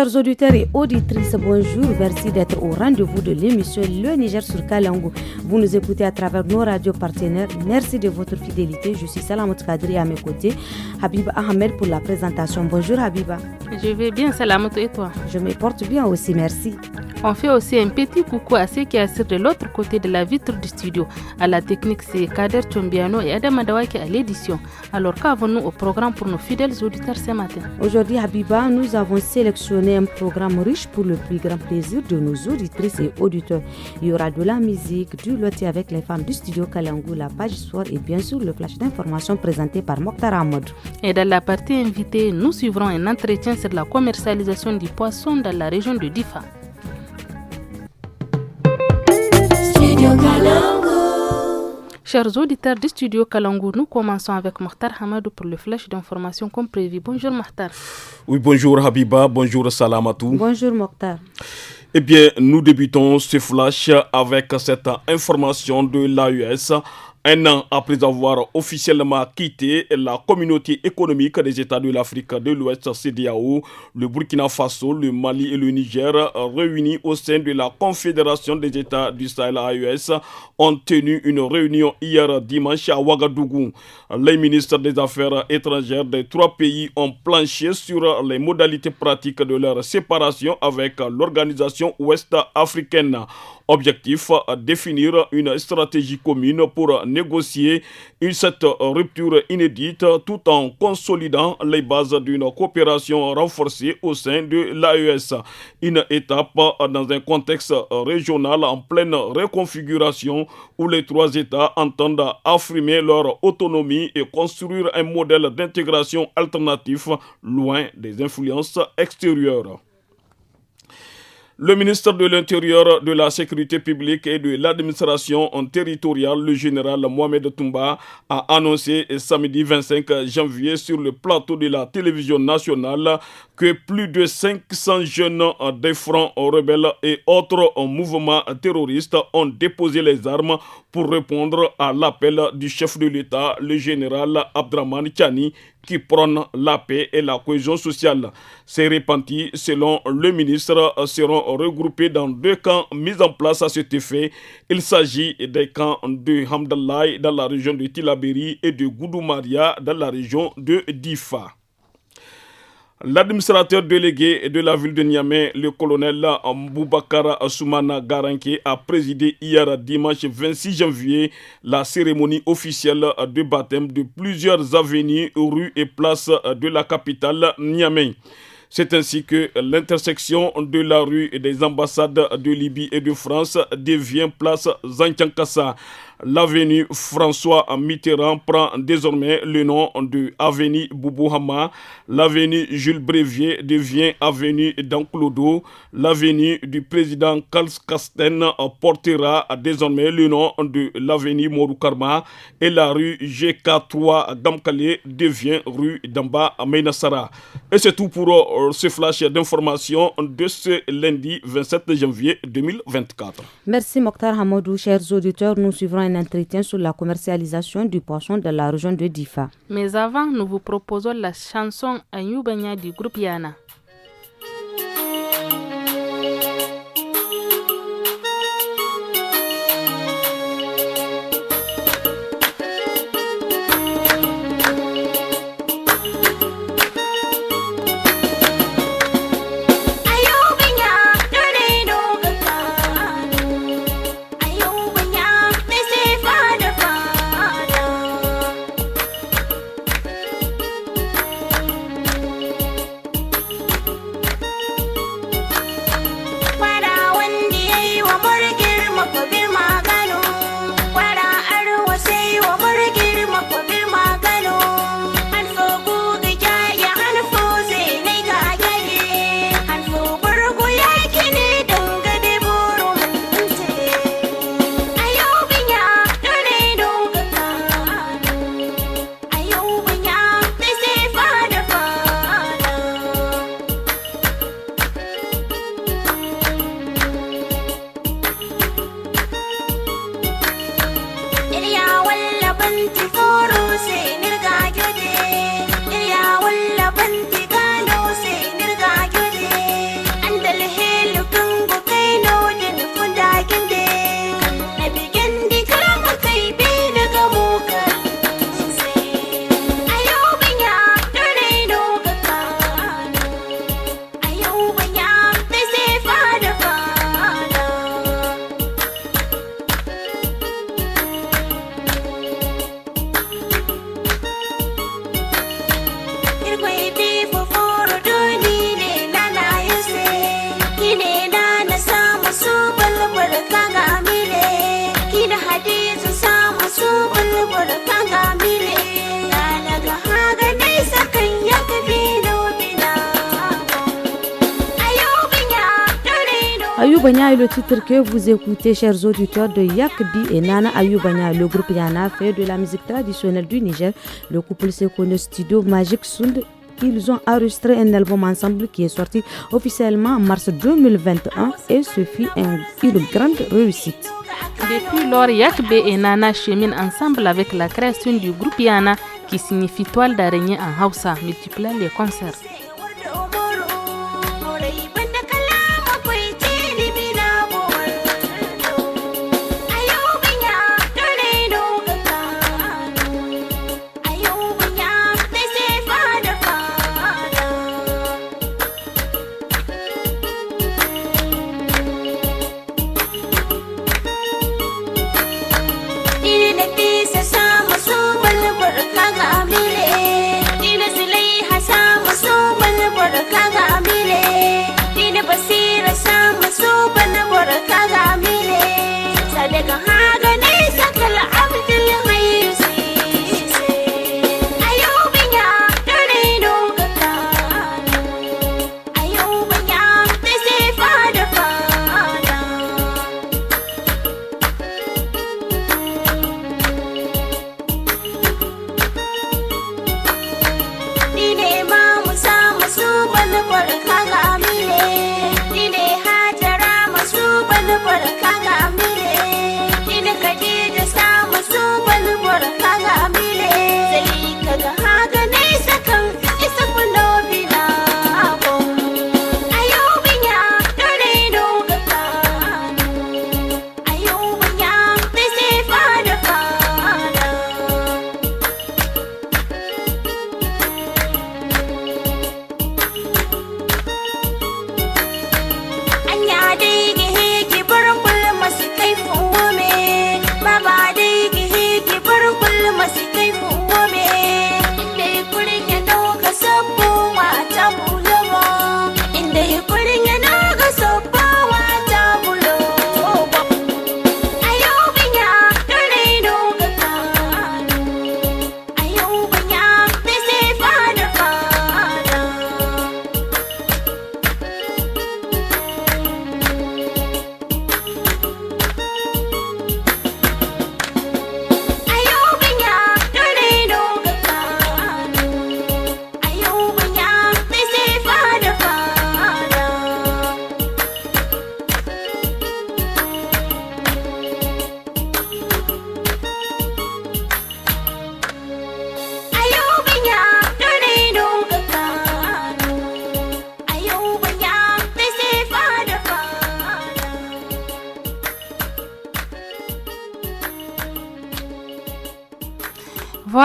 Chers auditeurs et auditrices, bonjour. Merci d'être au rendez-vous de l'émission Le Niger sur Kalangu. Vous nous écoutez à travers nos radios partenaires. Merci de votre fidélité. Je suis Salamot Kadri à mes côtés. Habiba Ahmed pour la présentation. Bonjour Habiba. Je vais bien Salamot et toi? Je me porte bien aussi, merci. On fait aussi un petit coucou à ceux qui assurent de l'autre côté de la vitre du studio. À la technique, c'est Kader Chombiano et Adam Adawaki à l'édition. Alors qu'avons-nous au programme pour nos fidèles auditeurs ce matin? Aujourd'hui, Habiba, nous avons sélectionné un programme riche pour le plus grand plaisir de nos auditrices et auditeurs. Il y aura de la musique, du loti avec les femmes du studio Kalangu, la page sport et bien sûr le flash d'information présenté par Mokhtar Ahmed. Et dans la partie invitée, nous suivrons un entretien sur la commercialisation du poisson dans la région de Difa. Chers auditeurs du studio Kalangu, nous commençons avec Mokhtar Hamadou pour le flash d'information comme prévu. Bonjour Mokhtar. Oui, bonjour Habiba, bonjour Salamatou. Bonjour Mokhtar. Eh bien, nous débutons ce flash avec cette information de l'AES. Un an après avoir officiellement quitté la communauté économique des États de l'Afrique de l'Ouest CEDEAO, le Burkina Faso, le Mali et le Niger, réunis au sein de la Confédération des États du Sahel AES, ont tenu une réunion hier dimanche à Ouagadougou. Les ministres des Affaires étrangères des trois pays ont planché sur les modalités pratiques de leur séparation avec l'organisation ouest-africaine. Objectif, définir une stratégie commune pour négocier cette rupture inédite tout en consolidant les bases d'une coopération renforcée au sein de l'AES. Une étape dans un contexte régional en pleine reconfiguration où les trois États entendent affirmer leur autonomie et construire un modèle d'intégration alternatif loin des influences extérieures. Le ministre de l'Intérieur, de la Sécurité publique et de l'administration territoriale, le général Mohamed Toumba, a annoncé samedi 25 janvier sur le plateau de la télévision nationale que plus de 500 jeunes des fronts rebelles et autres mouvements terroristes ont déposé les armes pour répondre à l'appel du chef de l'État, le général Abdraman Tchani, qui prône la paix et la cohésion sociale. Ces repentis, selon le ministre, seront regroupés dans deux camps mis en place à cet effet. Il s'agit des camps de Hamdallah dans la région de Tilaberi et de Goudoumaria dans la région de Difa. L'administrateur délégué de la ville de Niamey, le colonel Boubacar Soumana Garanké, a présidé hier dimanche 26 janvier la cérémonie officielle de baptême de plusieurs avenues, rues et places de la capitale Niamey. C'est ainsi que l'intersection de la rue des ambassades de Libye et de France devient place Zantiankassa. L'avenue François Mitterrand prend désormais le nom de avenue Boubouhama. L'avenue Jules Brévier devient avenue Danclodo. L'avenue du président Karl Kasten portera désormais le nom de l'avenue Moroukarma. Et la rue GK3 Gamkale devient rue Damba Meinassara. Et c'est tout pour ce flash d'information de ce lundi 27 janvier 2024. Merci Mokhtar Hamadou. Chers auditeurs, nous suivrons un entretien sur la commercialisation du poisson dans la région de Difa. Mais avant, nous vous proposons la chanson Anyubanya du groupe Yana. Ayoubanya est le titre que vous écoutez, chers auditeurs, de Yakbi et Nana Ayoubanya. Le groupe Yana fait de la musique traditionnelle du Niger. Le couple se connaît au studio Magic Sound. Ils ont enregistré un album ensemble qui est sorti officiellement en mars 2021 et ce fut une grande réussite. Depuis lors, Yakbe et Nana cheminent ensemble avec la création du groupe Yana qui signifie toile d'araignée en Hausa, multipliant les concerts.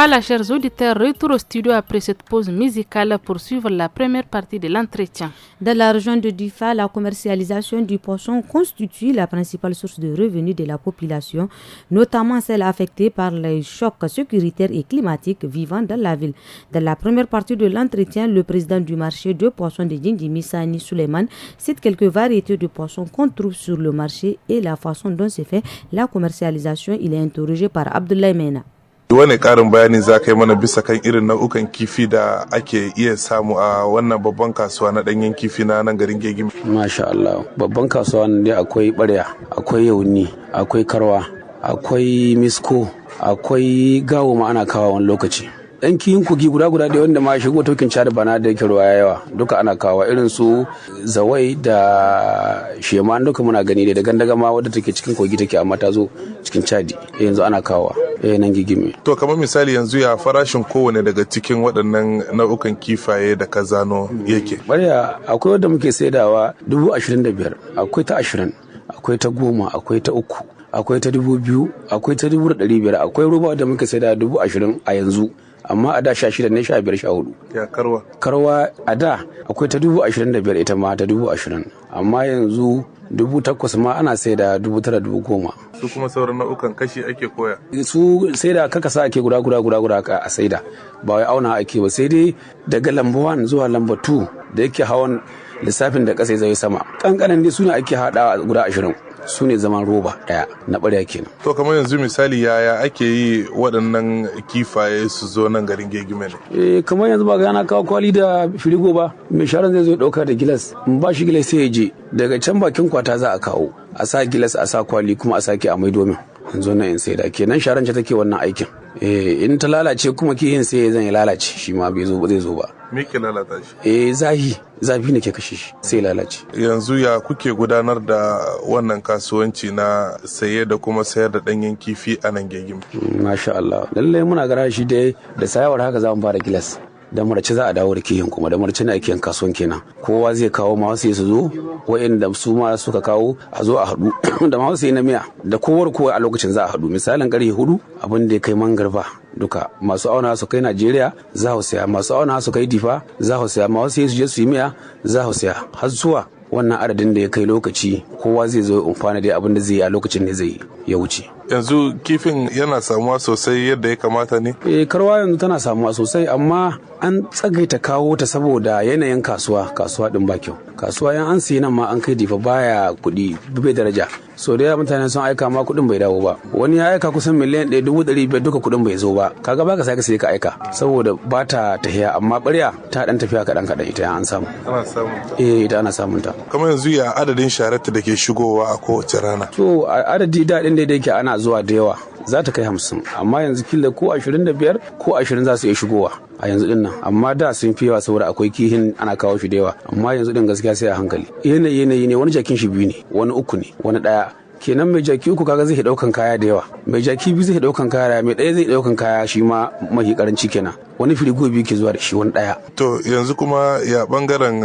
Voilà, chers auditeurs, retour au studio après cette pause musicale pour suivre la première partie de l'entretien. Dans la région de Difa, la commercialisation du poisson constitue la principale source de revenus de la population, notamment celle affectée par les chocs sécuritaires et climatiques vivant dans la ville. Dans la première partie de l'entretien, le président du marché de poissons de Djindimi, Sani Suleiman, cite quelques variétés de poissons qu'on trouve sur le marché et la façon dont se fait la commercialisation. Il est interrogé par Abdoulaye Mena. Wani karin bayani za ka yi mana bisa kan irin nau'ukan kifi da ake iya samu a wannan babban kasuwa na danyen kifi na nan garin Gegime? Masha Allah, babban kasuwa ne akwai ɓarya, akwai yauni, akwai karwa, akwai misko, akwai gawo ma ana kawo wani lokaci. Ɗan kiyin kogi guda da wanda ma shigo tokin Chad bana da yake ruwa yawa duka ana kawo irin su zawai da shema duka muna gani da gandaga ma wadda take cikin kogi take amma ta zo cikin Chad yanzu ana kawo nan Gegime. To kamar misali yanzu ya farashin kowane daga cikin waɗannan nau'ukan kifaye da ka zano yake? Bariya akwai wadda muke saidawa 25,000, akwai ta 20, akwai ta 10, akwai ta 3, akwai ta 2,000, akwai ta 500, akwai roba wadda muke saida 20,000 a yanzu. Amma a da 16 ne 15 14. Ya karwa? Karwa a da akwai ta 25,000 ita ma ta 20,000 amma yanzu 8,000 ma ana sai da 9,000 10,000. Su kuma sauran nau'ukan kashi ake koya? Su sai da kakasa ake guda a saida ba wai auna ake ba sai dai daga lamba 1 zuwa lamba 2 da yake hawan lissafin da kasa zai sama kankanan dai suna ake hada guda 20 su ne zaman roba ɗaya na ɓarya kenan. To kamar yanzu misali yaya ake yi waɗannan kifaye su zo nan garin Gegime ne? Kamar yanzu ba gana kawo kwali da firigo ba, mai sharan zai zo ɗauka da gilas, in ba shi gilas sai ya je daga can bakin kwata za a kawo, a sa gilas a sa kwali kuma a sake a mai domin in zo na in sai da kenan sharan ce take wannan aikin. In ta lalace kuma kihin sai zan ya lalace shi ma zai zo ba. Me ke lalata shi? Zafi ne ke kashe shi sai lalace. Yanzu ya kuke gudanar da wannan kasuwanci na saye da kuma sayar da danyen kifi a nan Gegime? Masha Allah, lallai muna gara shi dai da sayawar haka za mu fara gilas. Da marci za a dawo da kihin kuma da marci ne ake yin kasuwan kenan. Kowa zai kawo ma wasu su zo, wa'inda su ma suka kawo a zo a haɗu da ma wasu na miya da kowa a lokacin za a haɗu. Misalin ƙarfe 4 abin da ya kai mangarba duka masu auna su kai Najeriya za su saya, masu auna su kai Difa za su saya, ma wasu su je su yi miya za su saya, har zuwa wannan adadin da ya kai lokaci kowa zai zo amfana da abin da zai yi a lokacin da zai ya wuce. Yanzu kifin yana samuwa sosai yadda ya kamata ne? Karwa yanzu tana samuwa sosai amma an tsagaita kawo ta saboda yanayin kasuwa din ba kyau. Kasuwa yan an siya nan ma an kai Difa baya kuɗi bai daraja. So da mutane sun aika ma kuɗin bai dawo ba. Wani ya aika kusan miliyan 1.500 duka kuɗin bai zo ba. Kaga baka sai ka aika saboda ba ta tafiya amma ɓarya ta dan tafiya kaɗan ita an samu. Ana samun ta? Ita ana samun ta. Kamar yanzu ya adadin shararta da ke shigowa a kowace rana? To adadi daɗin da yake ana zuwa da yawa za ta kai 50 amma yanzu kila ko 25 ko 20 za su iya shigowa a yanzu din nan amma da sun fi yawa saboda akwai kihin ana kawo shi da yawa amma yanzu din gaskiya sai a hankali yanayi ne wani jakin shi 2 ne wani 3 ne wani 1 kenan mai jaki 3 kaga zai daukan kaya da yawa mai jaki 2 zai daukan kaya mai 1 zai daukan kaya shi ma mafi karanci kenan wani firigo 2 ke zuwa da shi wani 1. To yanzu kuma ya bangaren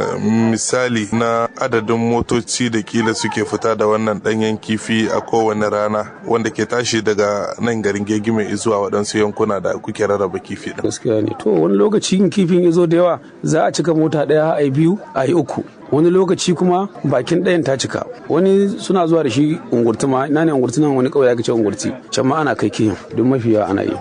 misali na adadin motoci da kila suke fita da wannan danyen kifi a kowane rana wanda ke tashi daga nan garin Gegime zuwa waɗansu yankuna da kuke rarraba kifi din. Gaskiya ne. To wani lokaci kifin ya zo da yawa za a cika mota 1 a yi 2 a yi 3. Wani lokaci kuma bakin ɗayan ta cika wani suna zuwa da shi ungurtuma ina ne ungurtunan wani kawai ya ce ungurti can ma ana kai kihin duk mafi yawa ana yi.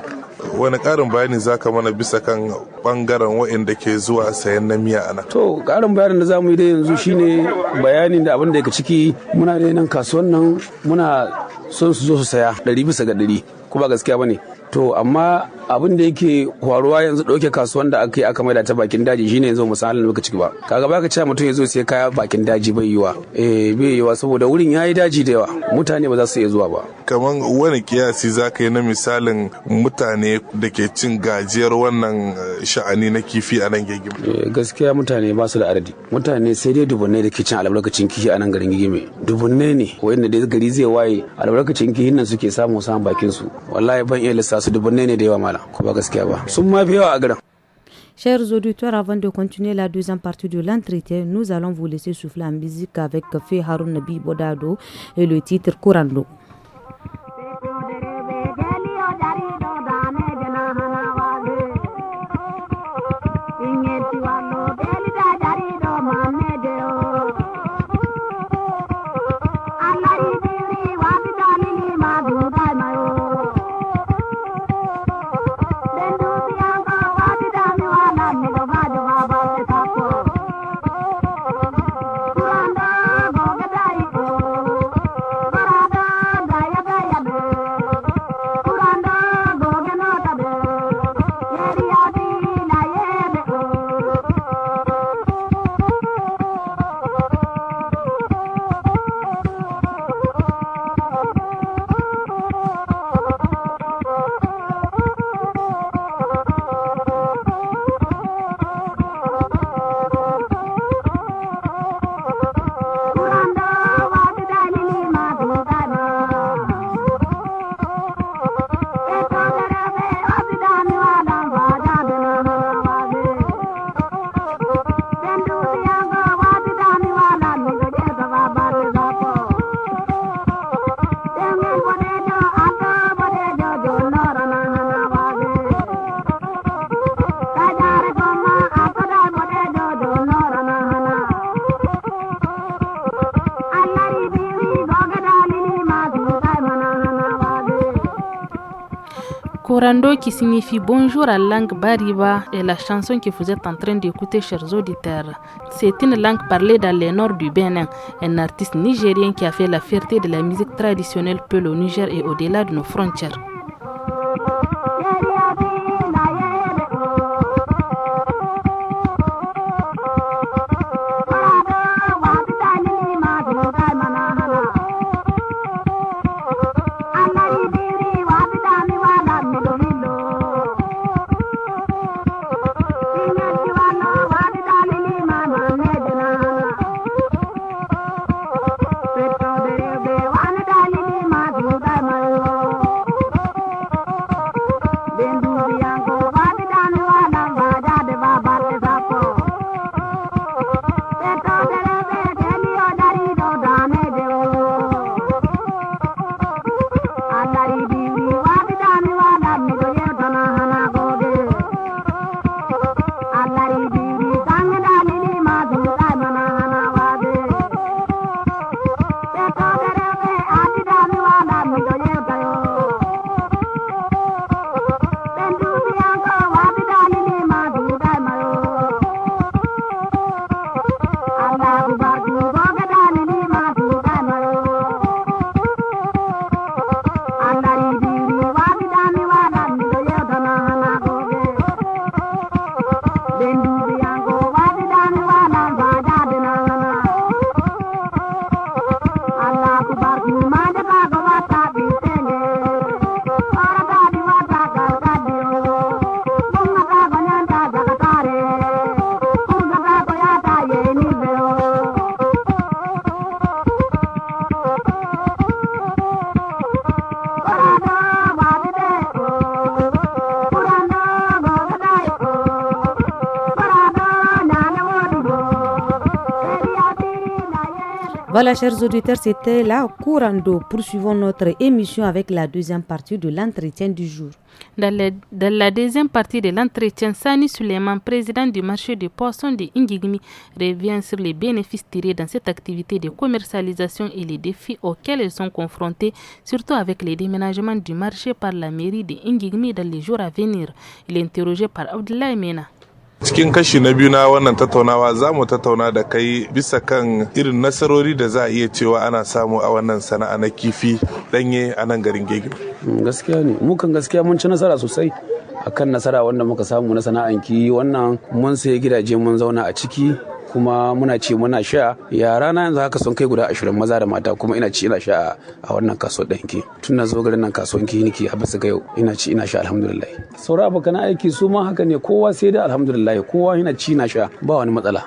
Wani ƙarin bayani za ka mana bisa kan ɓangaren waɗanda ke zuwa sayan na miya ana? To ƙarin bayanin da za mu yi da yanzu shine bayanin da abin da yake ciki muna da nan kasuwan nan muna son su zo su saya 100% kuma gaskiya bane. To amma abin da yake faruwa yanzu ɗauke kasuwan da aka yi aka maida ta bakin daji shine yanzu mu san halin da muka ciki ba. Kaga baka cewa mutum ya zo sai kaya bakin daji bai yiwa. Bai yiwa saboda wurin yayi daji da yawa. Mutane ba za su iya zuwa ba. Kaman wani kiyasi za ka yi na misalin mutane da ke cin gajiyar wannan sha'ani na kifi a nan Gegime? Gaskiya mutane ba su da adadi. Mutane sai dai dubunnai da ke cin albarkacin kifi a nan garin Gegime. Dubunnai ne wanda dai gari zai waye albarkacin kifin nan suke samun bakin su. Wallahi ban iya lissafa su dubunnai ne da yawa mala ko ba gaskiya ba sun ma fi yawa a garin. Chers auditeurs, avant de continuer la deuxième partie de l'entretien, nous allons vous laisser souffler en musique avec Fé Haroun Nabi Bodado et le titre Kurando. Barada, daya daya Korando qui signifie bonjour en langue bariba est la chanson que vous êtes en train d'écouter, chers auditeurs. C'est une langue parlée dans le nord du Bénin, un artiste nigérien qui a fait la fierté de la musique traditionnelle Peul au Niger et au-delà de nos frontières. Voilà, chers auditeurs, c'était la Korando. Poursuivons notre émission avec la deuxième partie de l'entretien du jour. Dans la deuxième partie de l'entretien, Sani Suleiman, président du marché de poissons de Ngigmi, revient sur les bénéfices tirés dans cette activité de commercialisation et les défis auxquels ils sont confrontés, surtout avec les déménagements du marché par la mairie de Ngigmi dans les jours à venir. Il est interrogé par Abdoulaye Mena. Cikin kashi na biyu na wannan tattaunawa za mu tattauna da kai bisa kan irin nasarori da za a iya cewa ana samu a wannan sana'a na kifi danye a nan garin Gegime. Gaskiya ne, mu kan gaskiya mun ci nasara sosai akan nasara wanda muka samu na sana'an kifi. Wannan mun sayi gidaje mun zauna a ciki kuma muna ci muna sha. Yara na yanzu haka sun kai guda 20 maza da mata, kuma ina ci ina sha a wannan kasuwar danki. Tun na zo garin nan kasuwar kifi nake a bisa ga yau ina ci ina sha alhamdulillah. Saura abokan aiki su ma haka ne, kowa sai da alhamdulillah, kowa yana ci na sha ba wani matsala.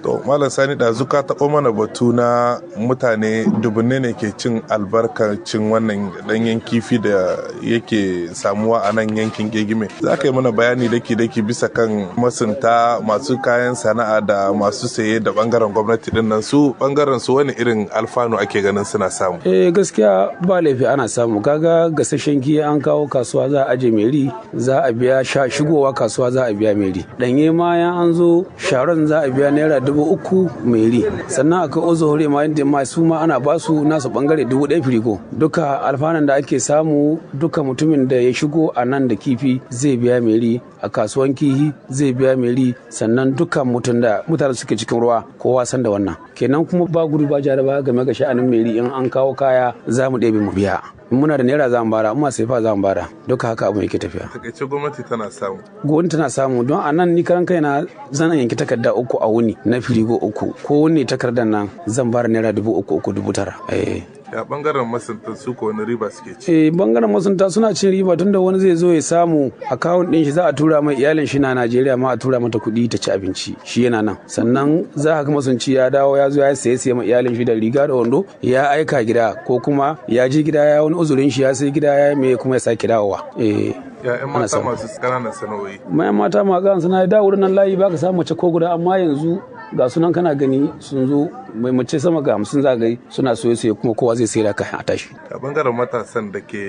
To Malam Sani da zuka taɓo mana batu na mutane dubunne ne ke cin albarkacin wannan danyen kifi da yake samuwa a nan yankin Gegime. Za ka yi mana bayani daki bisa kan masunta, masu kayan sana'a da masu saye da bangaren gwamnati din nan, su bangaren su wani irin alfanu ake ganin suna samu? Gaskiya ba laifi ana samu. Kaga gasashen kifi an kawo kasuwa za a aje meri, za a biya shigowa kasuwa za a biya meri. Danye ma ya an zo sharon za a biya naira 3,000 meri. Sannan akwai ozohore ma yadda masu ma ana basu nasu bangare 1,000 firiko. Duka alfanan da ake samu, duka mutumin da ya shigo a nan da kifi zai biya meri, a kasuwan kifi zai biya meri. Sannan duka mutane suke cikin ruwa kowa san da wannan. Kenan kuma ba gudu ba jaraba game ga sha'anin meri. In an kawo kaya za mu ɗebe mu biya. In muna da naira za mu bara, amma sai fa za mu bara. Duka haka abu yake tafiya. Takaice gwamnati tana samu. Gwamnati tana samu, don a nan ni karan kaina zan yanki takarda 3 a wuni na firigo 3. Ko wani takardar nan zan bara naira 3,000 9,000. Ya bangaren masunta su ko wani riba suke ci? Bangaren masunta suna cin riba, tunda wani zai zo ya samu akawun din shi, za a tura mai iyalin shi na Najeriya ma a tura mata kuɗi ta ci abinci, shi yana nan. Sannan za ka ga masunci ya dawo ya zo ya saye ma iyalin shi da riga da wando, ya aika gida, ko kuma ya je gida ya wani uzurin shi ya sai gida ya me kuma ya sake dawowa. Ya'yan mata masu ƙananan sana'o'i. Mayan mata masu ƙananan sana'o'i da wurin nan layi baka samu mace ko guda, amma yanzu ga sunan kana gani sun zo mai mace sama ga 50 zagaye suna soye kuma kowa zai sayar da kayan a tashi. A bangaren matasan da ke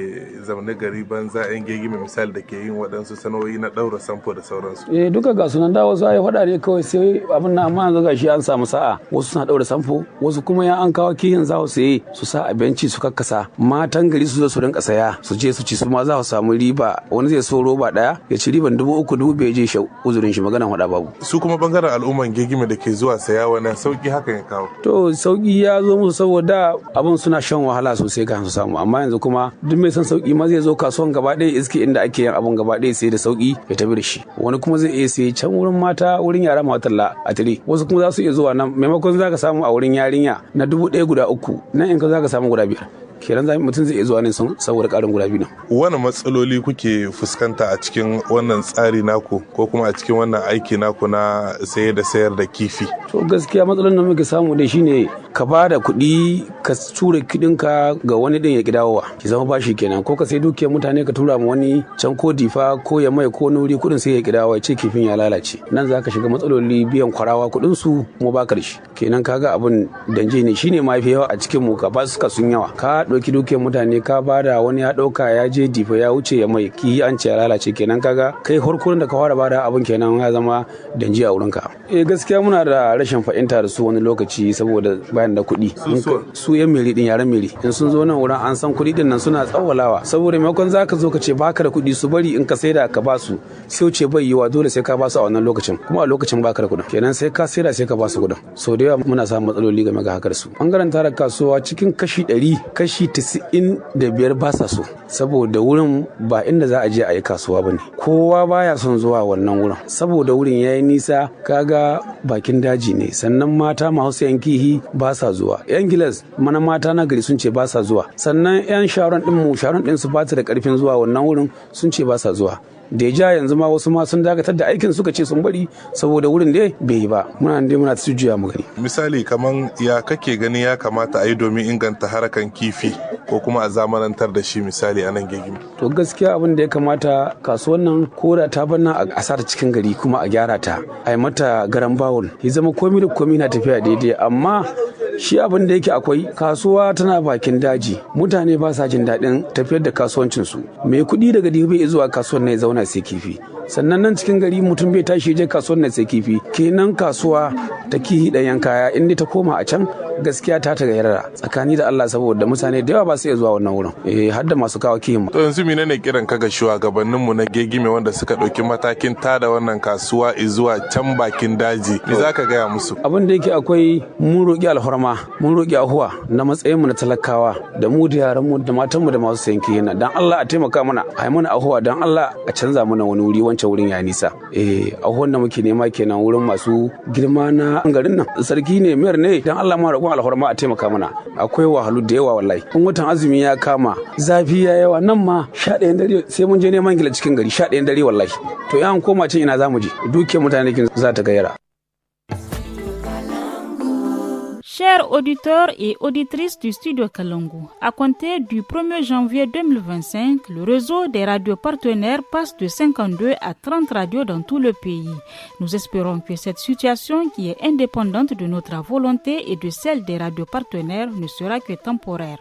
zaune gari banza yan gegime misali da ke yin waɗansu sanoyi na ɗaura samfo da sauransu. Duka ga sunan da wasu ai faɗa ne kawai sai abin nan, amma yanzu gashi an samu sa'a wasu suna ɗaura samfo, wasu kuma ya an kawo kihin za su saye su sa a benci su kakkasa matan gari su zo su rinka saya su je su ci, su ma za su samu riba. Wani zai so roba ɗaya ya ci riban 3,000 bai je uzurin shi, maganan faɗa babu. Su kuma bangaren al'umman gegime da ke zuwa saya wannan sauki haka ya kawo. To sauki ya zo musu saboda abin suna shan wahala sosai kan su samu, amma yanzu kuma duk mai son sauki ma zai zo kasuwan gaba ɗaya iske inda ake yin abun gaba ɗaya sai da sauki ya tafi da shi. Wani kuma zai iya sai can wurin mata, wurin yara matalla a tare. Wasu kuma za su iya zuwa nan, maimakon za ka samu a wurin yarinya na 1,000 guda 3 nan in ka za ka samu guda 5. kenan mutum zai iya zuwa ne saboda karin guda biyu. Wani matsaloli kuke fuskanta a cikin wannan tsari naku ko kuma a cikin wannan aiki naku na saye da sayar da kifi? To gaskiya matsalolin da muke samu dai shine ka ba da kuɗi ka tura kuɗinka ga wani din ya ki dawowa, ki zama bashi kenan, ko ka sai dukiyar mutane ka tura ma wani can ko difa ko ya mai ko nuri kuɗin sai ya ki dawowa, ce kifin ya lalace. Nan za ka shiga matsaloli biyan kwarawa kuɗin su kuma baka da shi. Kenan kaga abin danje ne, shine ma fi yawa a cikin mu, ka ba su ka sun yawa. Ka ɗauki dukiyar mutane ka bada, wani ya ɗauka ya je difa ya wuce ya mai ki an ce ya lalace, kenan kaga kai harkokin da ka fara bada abin kenan ya zama danje a wurinka. Gaskiya muna da rashin fahimta da su wani lokaci saboda bayan da kuɗi. Su yan meri din, yaran meri in sun zo nan wurin an san kuɗi din nan suna tsawalawa, saboda maimakon zaka zo ka ce baka da kuɗi su bari in ka saida ka ba su, sai ce bai yiwa dole sai ka ba su a wannan lokacin, kuma a lokacin baka da kuɗin, kenan sai ka saida sai ka ba su kuɗin. Sau da yawa muna samun matsaloli game ga hakar su. Bangaren tara kasuwa cikin kashi 100 kashi 95 ba sa so, saboda wurin ba inda za a je a yi kasuwa bane, kowa baya son zuwa wannan wurin saboda wurin yayi nisa, kaga bakin daji ne, sannan mata masu sayan kihi ba sa zuwa, yan gilas mana mata na gari sun ce ba sa zuwa, sannan yan sharon din su ba ta da karfin zuwa wannan wurin sun ce ba sa zuwa. Da ja yanzu ma wasu ma sun dakatar da aikin, suka ce sun bari saboda wurin dai bai yi ba. Muna ta juya mu gani. Misali kaman ya kake gani ya kamata a yi domin inganta harakan kifi ko kuma a zamanantar da shi misali a nan gegime? To gaskiya abin da ya kamata kasuwan nan koda ta banna a sa ta cikin gari kuma a gyara ta, a yi mata garan bawul, ya zama komi da komi na tafiya daidai. Amma shi abin da yake akwai, kasuwa tana bakin daji, mutane ba sa jin daɗin tafiyar da kasuwancinsu. Mai kuɗi daga dibi bai zuwa kasuwan ne ya zauna sai kifi, sannan nan cikin gari mutum bai tashi je kasuwan ne sai kifi. Kenan kasuwa ta kihi ɗanyen kaya inda ta koma a can gaskiya ta tagayyara tsakani da Allah, saboda mutane da yawa ba su iya zuwa wannan wurin, har da masu kawo kihin. To yanzu menene kiran ka ga shugabannin mu na gegime wanda suka ɗauki matakin tada wannan kasuwa zuwa can bakin daji, me zaka gaya musu? Abin da yake akwai, mun roƙi alhorma, mun roƙi ahuwa na matsayin mu na talakawa, da mu da yaran mu da matan mu da masu sayan kihin, dan Allah a taimaka mana, a yi mana ahuwa, dan Allah a canza mana wani wuri, wancan wurin ya nisa. Ahuwan da muke nema kenan wurin masu girma na garin nan, sarki ne, mayar ne, dan Allah ma roƙon alhorma a taimaka mana, akwai wahalu da yawa wallahi. In watan azumi ya kama, zafi ya yawa, nan ma 11 dare sai mun je neman gila cikin gari 11 dare wallahi. To yan koma can ina zamu je, dukiyar mutane kin za ta gayyara. Chers auditeurs et auditrices du studio Kalangu, à compter du 1er janvier 2025, le réseau des radios partenaires passe de 52 à 30 radios dans tout le pays. Nous espérons que cette situation, qui est indépendante de notre volonté et de celle des radios partenaires, ne sera que temporaire.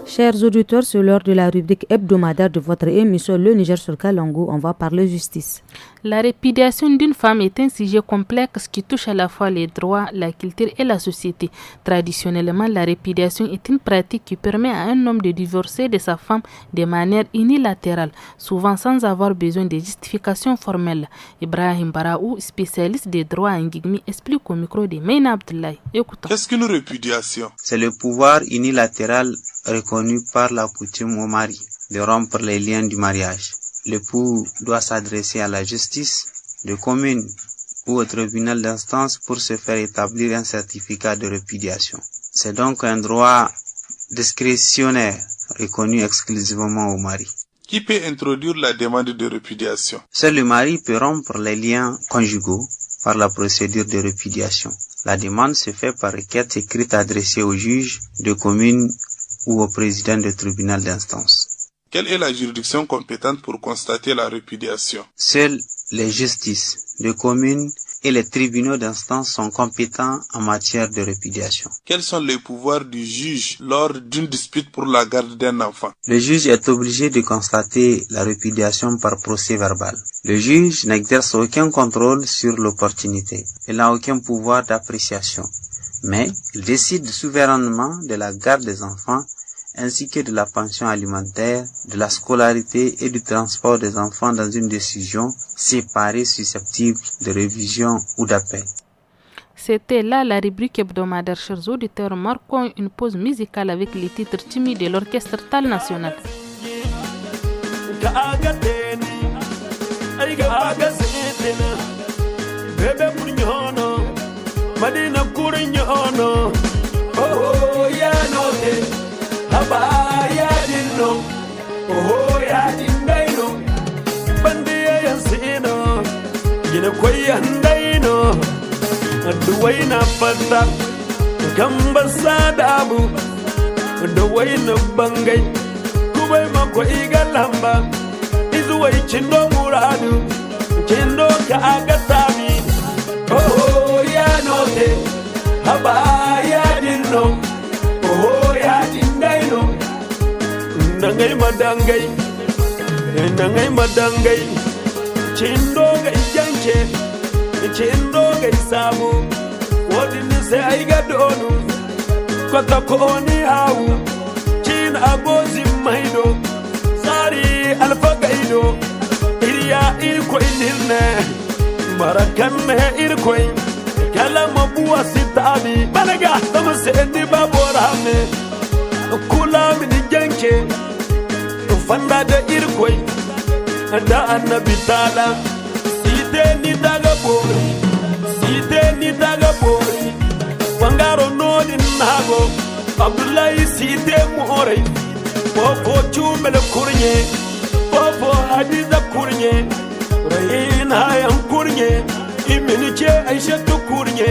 Chers auditeurs, c'est l'heure de la rubrique hebdomadaire de votre émission Le Niger sur Kalangu. On va parler justice. La répudiation d'une femme est un sujet complexe qui touche à la fois les droits, la culture et la société. Traditionnellement, la répudiation est une pratique qui permet à un homme de divorcer de sa femme de manière unilatérale, souvent sans avoir besoin de justifications formelles. Ibrahim Baraou, spécialiste des droits en Ngigmi, explique au micro de Meina Abdoulaye. Écoutons. Qu'est-ce qu'une répudiation? C'est le pouvoir unilatéral reconnu par la coutume au mari de rompre les liens du mariage. L'époux doit s'adresser à la justice de commune ou au tribunal d'instance pour se faire établir un certificat de répudiation. C'est donc un droit discrétionnaire reconnu exclusivement au mari. Qui peut introduire la demande de répudiation? Seul le mari peut rompre les liens conjugaux par la procédure de répudiation. La demande se fait par requête écrite adressée au juge de commune ou au président du tribunal d'instance. Quelle est la juridiction compétente pour constater la répudiation? Seules les justices de commune et les tribunaux d'instance sont compétents en matière de répudiation. Quels sont les pouvoirs du juge lors d'une dispute pour la garde d'un enfant? Le juge est obligé de constater la répudiation par procès verbal. Le juge n'exerce aucun contrôle sur l'opportunité. Il n'a aucun pouvoir d'appréciation. Mais il décide souverainement de la garde des enfants ainsi que de la pension alimentaire, de la scolarité et du transport des enfants dans une décision séparée susceptible de révision ou d'appel. C'était là la rubrique hebdomadaire, chers auditeurs. Marquons une pause musicale avec les titres timides de l'orchestre Tal National. Abaya dinno, oh ya dindaino, bandiya yansino, gina koyandaino, aduwaina fata, gamba sadabu, aduwaina bangai, kubai mako igalamba, izuwai chindo muradu, chindo ka agatabi, oh ya note, abaya dinno, oh ya dindaino. Nangai madangai chindo ga yanke chindo ga samu wadin sai ai ga donu kwata ko ni hawu chin agozi maido sari alfa gaido iriya irko inirne barakan me irko kalama buwa sitabi banaga tamse ndi baborame kula min yanke fanda da irkoi da annabi tala site ni daga bori wangaro nodin nago abdullahi site more fofo chumel kurnye fofo hadiza kurnye rayin hayan kurnye imini ce aisha kurnye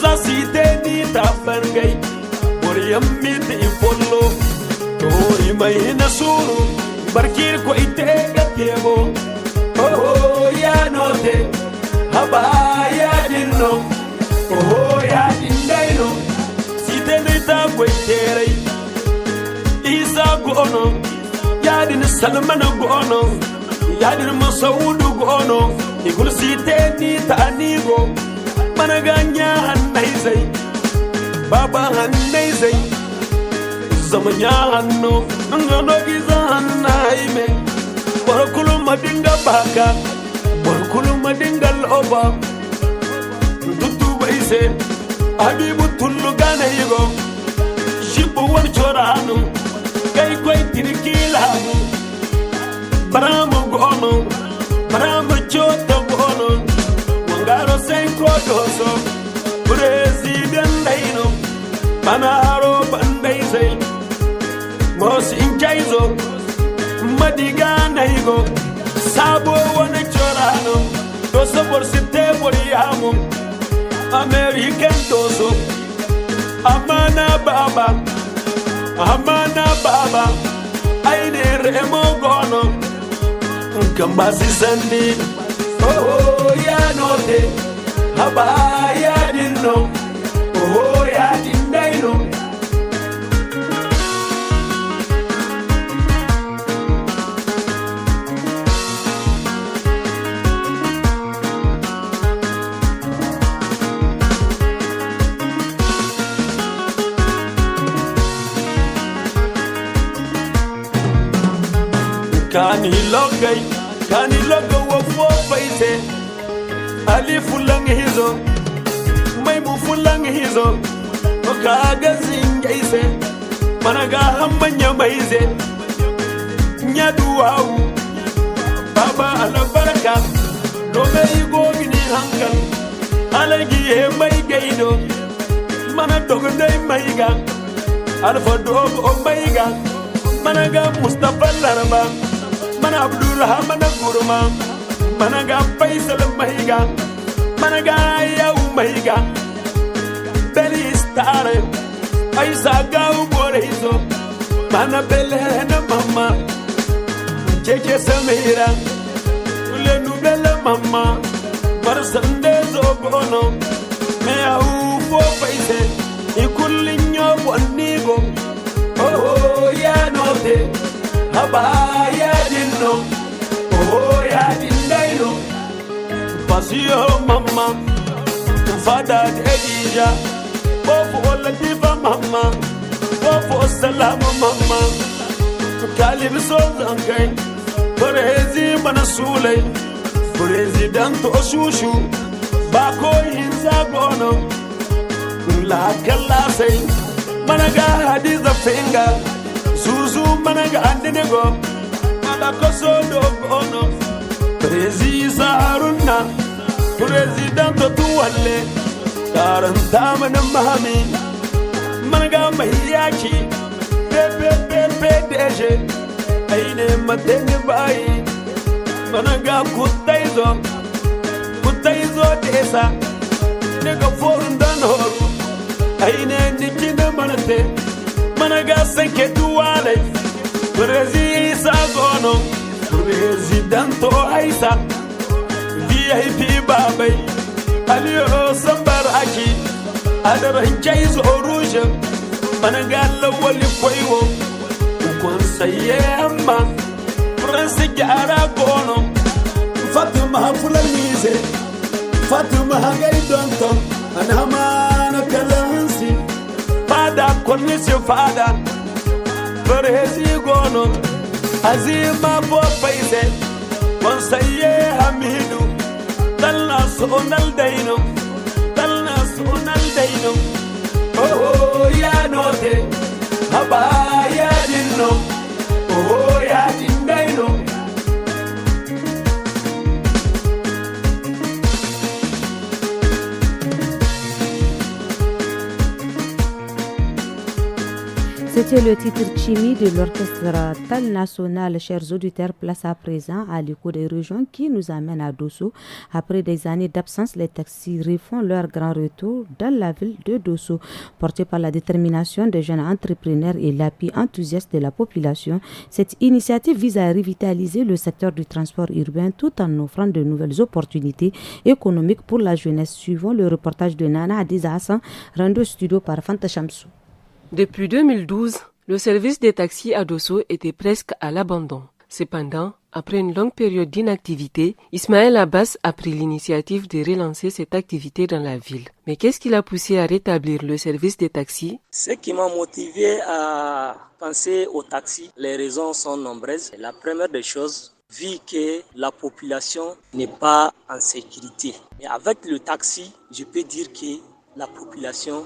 za site ni ta fangai boriyam mit ifollo tori mai nasuru barkir ko itega tebo oh ya note haba ya dinno oh ya dindaino sitene ta goitere isa gono ya din salman gono ya din masaudu gono igul siteni ta anigo managanya hannaizai baba hannaizai zamanya hanno ngano giza hannaime barkulu madinga baka barkulu madinga loba dudu baise habibu tullu gana yigo shibu wan choranu kai koi tirkilamu baramu gono baramu chota gono wangaro sai kodoso president daino banaro bandaisai Mos injaizo madiga naigo sabo wana chorano doso por site boriamo American doso amana baba aine remo gono kambasi sandi oh ya note haba ya dinno oh ya dindaino Kani logo wo baite ali fulang hizo mai mu fulang hizo to kaga zingaise managa hammanya maize nyaduwa baba ala baraka do mai gogini hankal alagi he mai gaido mana dogo dai maiga alfa dogo maiga managa mustafa larba mana abdurrahman gurma managa faisal mahiga managa yau mahiga beli stare aisa gau borezo mana belena mama jeje samira ule nubele mama farsande zo gono me au fo paise e kullin yo bonnigo oh ya note haba ya dinno oh ya dindaino pasio mama fada edija fofo latifa mama fofo salama mama kalib so zangai Prezi Manasulay, President Oshushu, Bako Inzagono, La Galasay, Managa Hadiza Finger, Suzu Managa Andinego, Manakoso Dogono, Prezi Saruna, President Tuale, Tarantaman Mahami, Managa Mahiyaki, Pepe Deje. Aine matenge bai managa kutaizo desa nega forundan horu aine nikina manate managa senke duale prezi sagono presidento aisa VIP babai aliyo sambaraki adara hinjaizo oruja managa lawali koiwo Consayema, Prince Garagono, Fatima Fulanize, Fatima Hagaidonton, and Hamana Kalansi, Fada Cornisio Fada, Perezi Gono, Azima Bopaise, Consaye Hamidu, Talnas Onaldaino, oh, ya note. Abaya dinno, oh ya dindaino. C'était le titre Chimi de l'orchestre Tal National. Chers auditeurs, place à présent à l'écho des régions qui nous amène à Dosso. Après des années d'absence, les taxis refont leur grand retour dans la ville de Dosso. Portés par la détermination des jeunes entrepreneurs et l'appui enthousiaste de la population, cette initiative vise à revitaliser le secteur du transport urbain tout en offrant de nouvelles opportunités économiques pour la jeunesse. Suivant le reportage de Nana Adiza Hassan, rendu au studio par Fanta Chamsou. Depuis 2012, le service des taxis à Dosso était presque à l'abandon. Cependant, après une longue période d'inactivité, Ismaël Abbas a pris l'initiative de relancer cette activité dans la ville. Mais qu'est-ce qui l'a poussé à rétablir le service des taxis? Ce qui m'a motivé à penser aux taxis, les raisons sont nombreuses. La première des choses, vu que la population n'est pas en sécurité. Mais avec le taxi, je peux dire que la population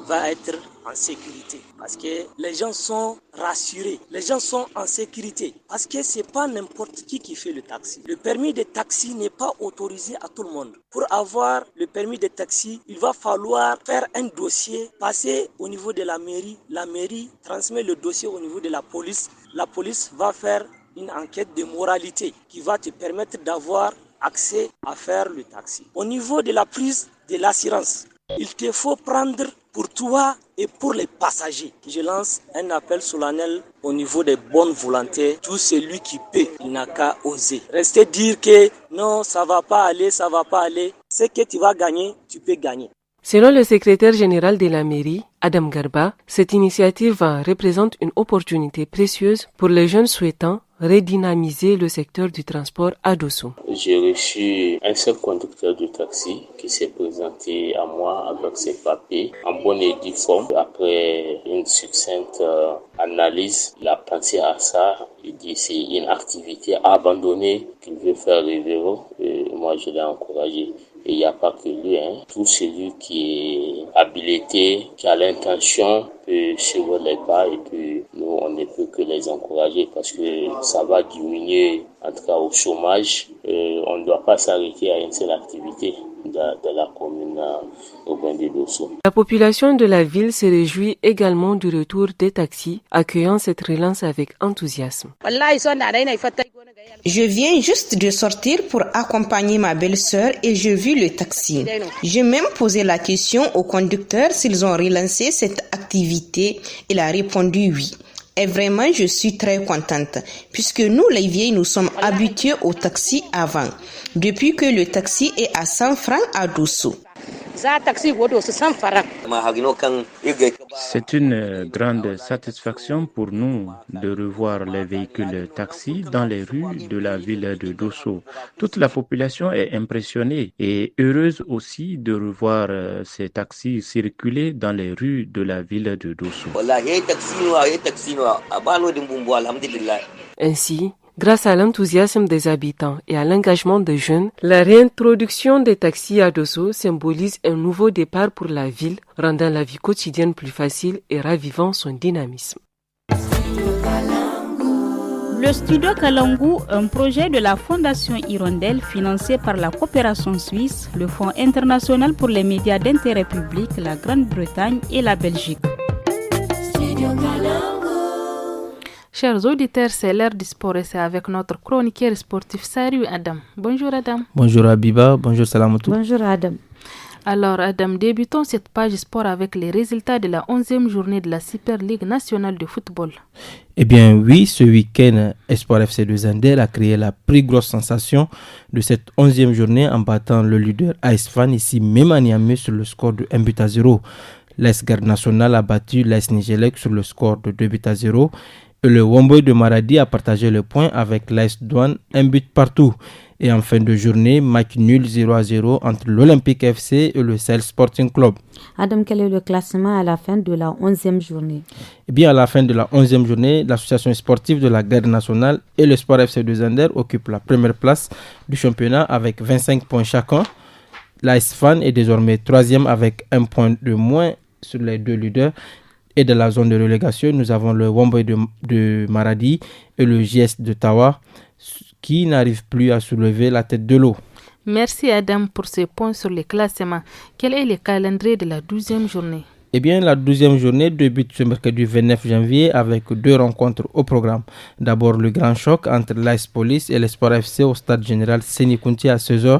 va être en sécurité parce que les gens sont rassurés, les gens sont en sécurité parce que c'est pas n'importe qui fait le taxi. Le permis de taxi n'est pas autorisé à tout le monde. Pour avoir le permis de taxi, il va falloir faire un dossier, passer au niveau de la mairie transmet le dossier au niveau de la police va faire une enquête de moralité qui va te permettre d'avoir accès à faire le taxi. Au niveau de la prise de l'assurance, il te faut prendre pour toi et pour les passagers. Je lance un appel solennel au niveau des bonnes volontés. Tout celui qui peut, il n'a qu'à oser. Rester dire que non, ça va pas aller. Ce que tu vas gagner, tu peux gagner. Selon le secrétaire général de la mairie, Adam Garba, cette initiative représente une opportunité précieuse pour les jeunes souhaitant redynamiser le secteur du transport à Dosso. J'ai reçu un seul conducteur de taxi qui s'est présenté à moi avec ses papiers en bonne et due forme. Après une succincte analyse, il a pensé à ça. Il dit c'est une activité abandonnée qu'il veut faire rêver. Et moi, je l'ai encouragé. Et il n'y a pas que lui, tout celui qui est habilité, qui a l'intention peut suivre les pas et puis nous on ne peut que les encourager parce que ça va diminuer en tout cas au chômage. On ne doit pas s'arrêter à une seule activité de la commune urbaine de Dosso. La population de la ville se réjouit également du retour des taxis, accueillant cette relance avec enthousiasme. Je viens juste de sortir pour accompagner ma belle-sœur et j'ai vu le taxi. J'ai même posé la question au conducteur s'ils ont relancé cette activité. Il a répondu oui. Et vraiment, je suis très contente, puisque nous, les vieilles, nous sommes habitués au taxi avant, depuis que le taxi est à 100 francs à Dosso. C'est une grande satisfaction pour nous de revoir les véhicules taxis dans les rues de la ville de Dosso. Toute la population est impressionnée et heureuse aussi de revoir ces taxis circuler dans les rues de la ville de Dosso. Ainsi, grâce à l'enthousiasme des habitants et à l'engagement des jeunes, la réintroduction des taxis à Dosso symbolise un nouveau départ pour la ville, rendant la vie quotidienne plus facile et ravivant son dynamisme. Le studio Kalangu, un projet de la Fondation Hirondelle financé par la coopération suisse, le Fonds international pour les médias d'intérêt public, la Grande-Bretagne et la Belgique. Chers auditeurs, c'est l'heure du sport et c'est avec notre chroniqueur sportif Sariou Adam. Bonjour Adam. Bonjour Abiba, bonjour Salamatou. Bonjour Adam. Alors Adam, débutons cette page sport avec les résultats de la 11e journée de la Super Ligue nationale de football. Eh bien oui, ce week-end, Espoir FC de Zander a créé la plus grosse sensation de cette 11e journée en battant le leader AS Fan ici même à Niamey sur le score de 1-0. L'AS Garde Nationale a battu l'AS Nigelec sur le score de 2-0. Et le Womboy de Maradi a partagé le point avec l'AS Douane, 1 but partout. Et en fin de journée, match nul 0-0 entre l'Olympique FC et le Sahel Sporting Club. Adam, quel est le classement à la fin de la 11e journée? Eh bien, à la fin de la 11e journée, l'association sportive de la Garde nationale et le Sport FC de Zander occupent la première place du championnat avec 25 points chacun. L'AS Fan est désormais 3e avec 1 point de moins sur les deux leaders. Et de la zone de relégation, nous avons le Womboy de Maradi et le JS de Tawa qui n'arrivent plus à soulever la tête de l'eau. Merci Adam pour ces points sur les classements. Quel est le calendrier de la 12e journée? Eh bien, la 12e journée débute ce mercredi 29 janvier avec 2 rencontres au programme. D'abord, le grand choc entre l'AS Police et l'Espoir FC au stade général Sénikounti à 16h.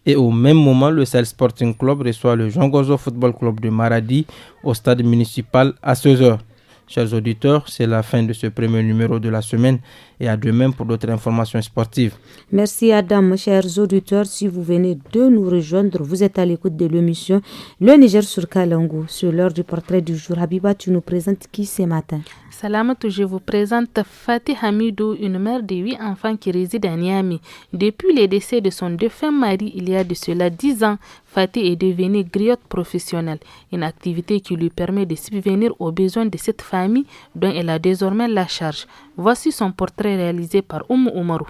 Et au même moment, le Sahel Sporting Club reçoit le Jean Gozo Football Club de Maradi au stade municipal à 16h. Chers auditeurs, c'est la fin de ce premier numéro de la semaine et à demain pour d'autres informations sportives. Merci Adam. Chers auditeurs, si vous venez de nous rejoindre, vous êtes à l'écoute de l'émission Le Niger sur Kalangu. Sur l'heure du portrait du jour, Habiba, tu nous présentes qui ce matin? Salamatou, je vous présente Fatih Hamidou, une mère de 8 enfants qui réside à Niamey. Depuis le décès de son défunt mari il y a de cela 10 ans, Fatih est devenue griotte professionnelle, une activité qui lui permet de subvenir aux besoins de cette famille dont elle a désormais la charge. Voici son portrait réalisé par Oumarou.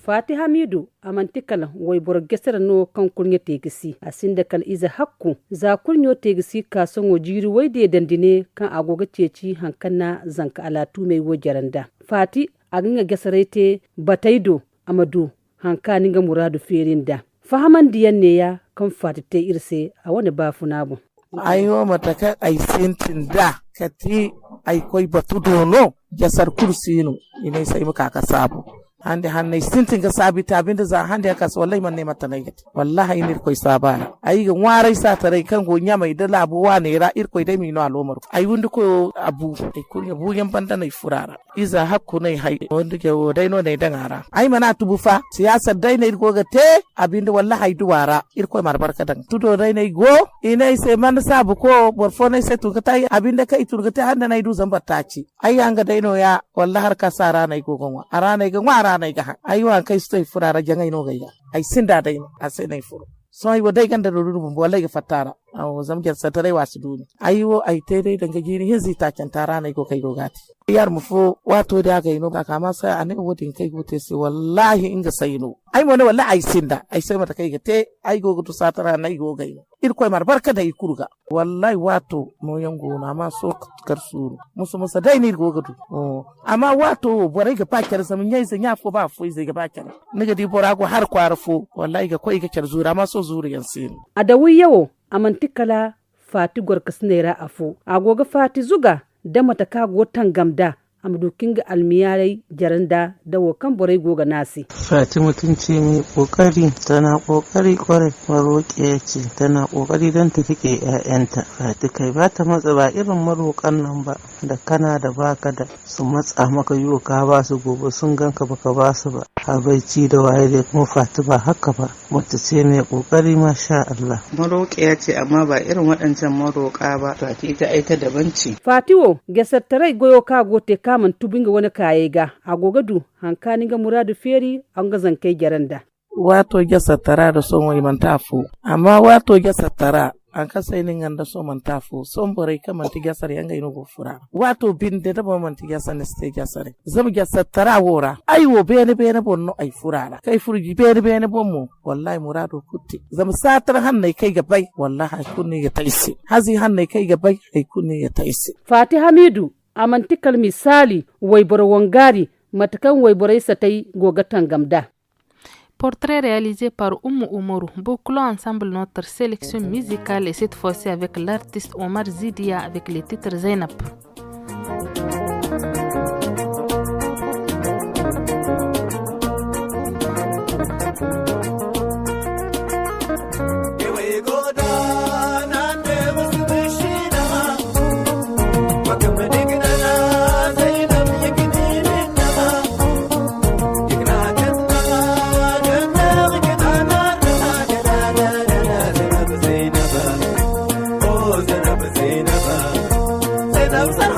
Fatih Hamidou amantikala way borgesera no kan kulnya tegisi asinda kal iza hakku za kulnyo tegisi ka songo jiri way de dandine kan agoga ceci hankanna zanka alatu mai wojaranda Fati aginga gesarete bataido amadu hankani ga muradu ferinda fahaman diyan ne ya kan Fati te irse a wani bafunabu ayo mataka ay sentin da kati ay koy batudono jasar kursino ine sai muka ka sabu hande hanne sintin ga sabita abinda za hande ka so wallahi man ne mata nay wallahi inir koy sabara ay ga warai sa tare kan go nya mai da labu wane ra ir koy dai mi no alomar ay wundu ko abu ay kunya buyan banda nay furara iza hakku nay hay wundu ke wo dai no nay dangara ay mana tubu fa siyasa dai nay go ga te abinda wallahi duwara ir koy mar barka dan tudo dai nay go inai sai man sabu ko borfo nay sai tuga tai abinda kai tuga ta handa nay du zamba taci ay anga dai no ya wallahi har ka sara nay go gonwa ara nay ga mara nay ga aywa kai stay furara jangai no ga ya ay sinda dai a sai nay furo so ay wadai ganda do rubu wallahi ga fatara aw zamjar satare wasu duni aywo ay tede danga jini hinzi ta cantara nay go kai go gati yar mu fo wato da ga ino ba kama sai anan wodin kai go te sai wallahi inga sai no ay mo ne wallahi ay sinda ay sai mata kai ga te ay go to satara nay go ga ino ir koy mar barka da ikurga wallahi wato no yango na ma so karsuru musa dai ni go gadu amma wato borai ga pakar sam nyai sai nya fo ba fo zai ga pakar niga di bora go har kwar fo wallahi ga koy ga char zura ma so zura yansin adawi yawo amantikala Fati gorkas nera afo agoga Fati zuga da mata ka gotan gamda amdu kinga almiyarai jaranda da wakan borai goga nasi. Fatima tunce mai kokari, tana kokari kwarai, maroƙiya ce tana kokari don ta rike ƴaƴanta. Fati kai ba ta matsa, ba irin maroƙan nan ba da kana da baka da su matsa maka yiwo ka ba su, gobe sun ganka baka ba su ba, habaici da waye da kuma Fati ba haka ba, mace ce mai kokari masha Allah. Maroƙiya ce amma ba irin waɗancan maroƙa ba, Fati ita aita daban ce. Fatiwo gesattarai goyo ka gote kaman tubinga wani kaye ga agogadu hankani ga muradu feri an ga zankai geranda. Wato gesattara da son wai mantafu, amma wato gesattara an kasa nin ganda so mantafu son borai kaman ti gesar yanga ino gofura. Wato bin da da man ti gesar ne ste gesare. Zam gesattara wora. Ai wo bene bonno ai furara. Kai furji bene bonmo wallahi muradu kutti. Zam satar hannai kai gabai wallahi kunni ya taisi. Hazi hannai kai gabai ai kunni ya taisi. Fati Hamidu amantikal misali waibor wangari matakan waiborai satai gogatan gamda. Portrait réalisé par Oumou Oumarou. Bouclons ensemble notre sélection musicale et cette fois-ci avec l'artiste Omar Zidia avec les titres Zainab. I'm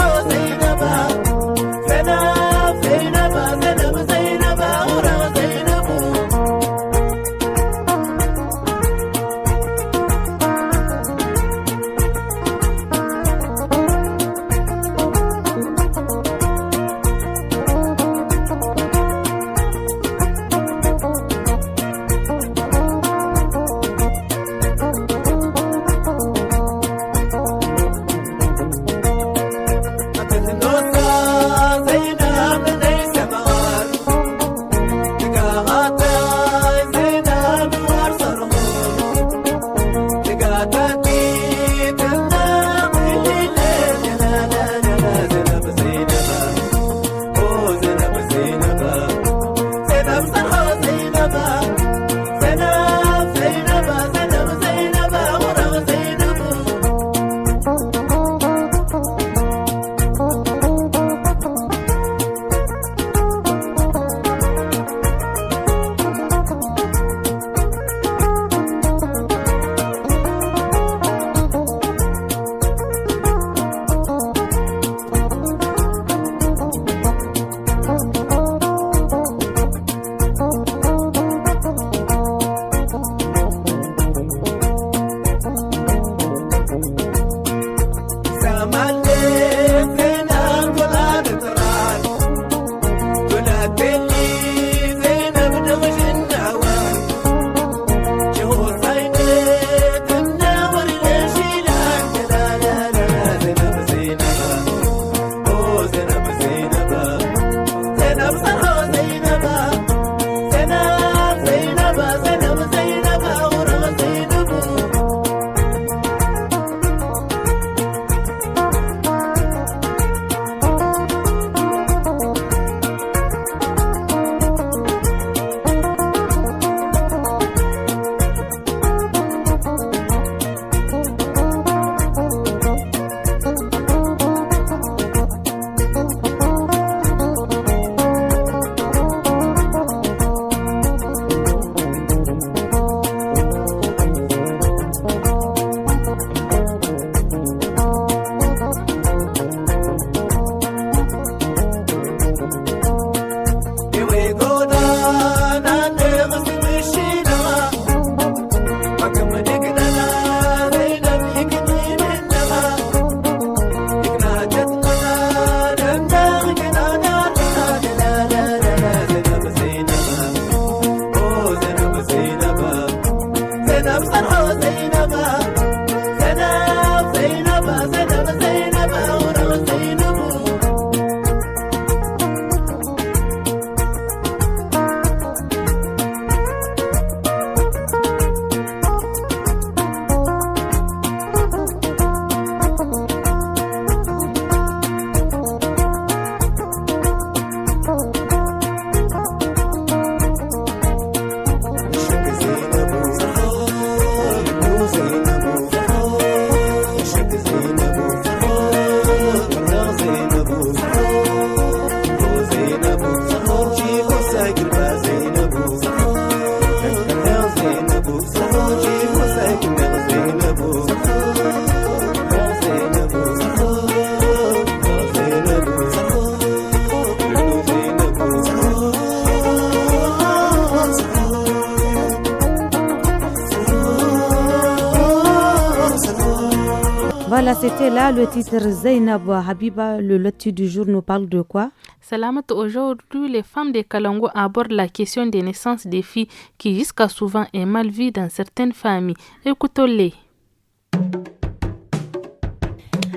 Voilà, c'était là le titre Zainab Habiba. Le loti du jour nous parle de quoi? Salamat, aujourd'hui, les femmes de Kalango abordent la question des naissances des filles qui jusqu'à souvent est mal vue dans certaines familles. Écoutons-les.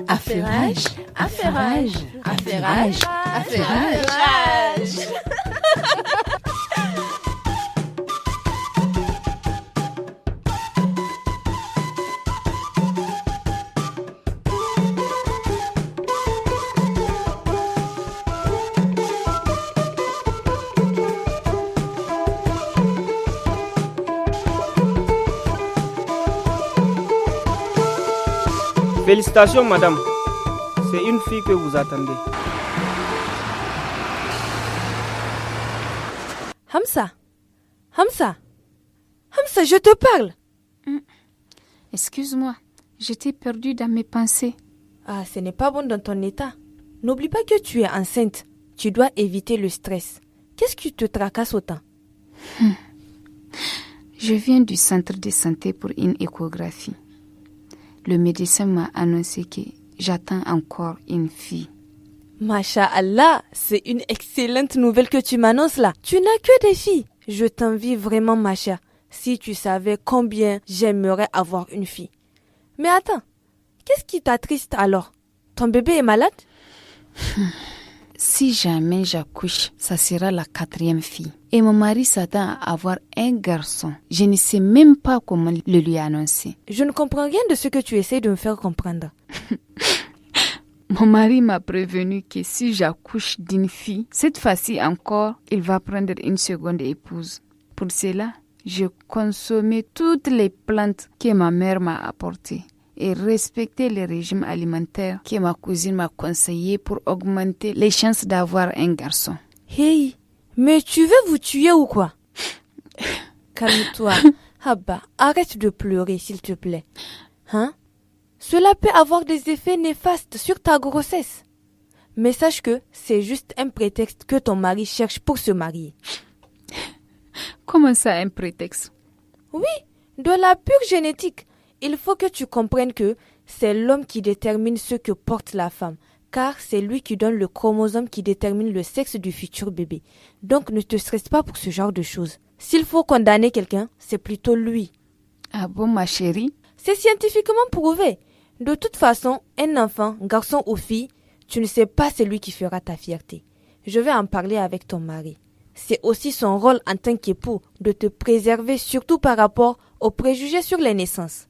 Affairage, affairage, affairage, affairage. Félicitations, madame. C'est une fille que vous attendez. Hamza, je te parle. Excuse-moi, j'étais perdue dans mes pensées. Ah, ce n'est pas bon dans ton état. N'oublie pas que tu es enceinte. Tu dois éviter le stress. Qu'est-ce qui te tracasse autant? Je viens du centre de santé pour une échographie. Le médecin m'a annoncé que j'attends encore une fille. Masha'Allah, c'est une excellente nouvelle que tu m'annonces là. Tu n'as que des filles. Je t'envie vraiment, Masha. Si tu savais combien j'aimerais avoir une fille. Mais attends, qu'est-ce qui t'attriste alors? Ton bébé est malade? Si jamais j'accouche, ça sera la 4e fille. Et mon mari s'attend à avoir un garçon. Je ne sais même pas comment le lui annoncer. Je ne comprends rien de ce que tu essaies de me faire comprendre. Mon mari m'a prévenu que si j'accouche d'une fille, cette fois-ci encore, il va prendre une seconde épouse. Pour cela, je consommais toutes les plantes que ma mère m'a apportées et respecter le régime alimentaire que ma cousine m'a conseillé pour augmenter les chances d'avoir un garçon. Hey, mais tu veux vous tuer ou quoi? Calme-toi. Abba, arrête de pleurer s'il te plaît. Hein? Cela peut avoir des effets néfastes sur ta grossesse. Mais sache que c'est juste un prétexte que ton mari cherche pour se marier. Comment ça, un prétexte? Oui, de la pure génétique. Il faut que tu comprennes que c'est l'homme qui détermine ce que porte la femme, car c'est lui qui donne le chromosome qui détermine le sexe du futur bébé. Donc ne te stresse pas pour ce genre de choses. S'il faut condamner quelqu'un, c'est plutôt lui. Ah bon, ma chérie? C'est scientifiquement prouvé. De toute façon, un enfant, garçon ou fille, tu ne sais pas c'est lui qui fera ta fierté. Je vais en parler avec ton mari. C'est aussi son rôle en tant qu'époux de te préserver, surtout par rapport aux préjugés sur les naissances.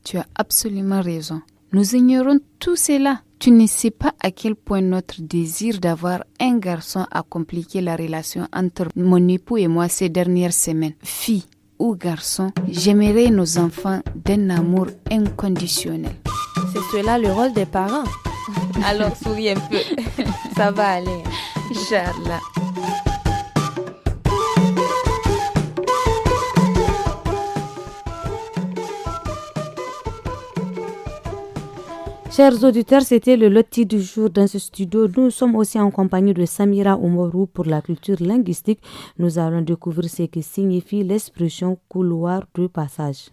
Tu as absolument raison. Nous ignorons tout cela. Tu ne sais pas à quel point notre désir d'avoir un garçon a compliqué la relation entre mon époux et moi ces dernières semaines. Fille ou garçon, j'aimerais nos enfants d'un amour inconditionnel. C'est cela le rôle des parents. Alors souris un peu. Ça va aller. Inch'Allah. Chers auditeurs, c'était le loti du jour dans ce studio. Nous sommes aussi en compagnie de Samira Oumarou pour la culture linguistique. Nous allons découvrir ce que signifie l'expression couloir de passage.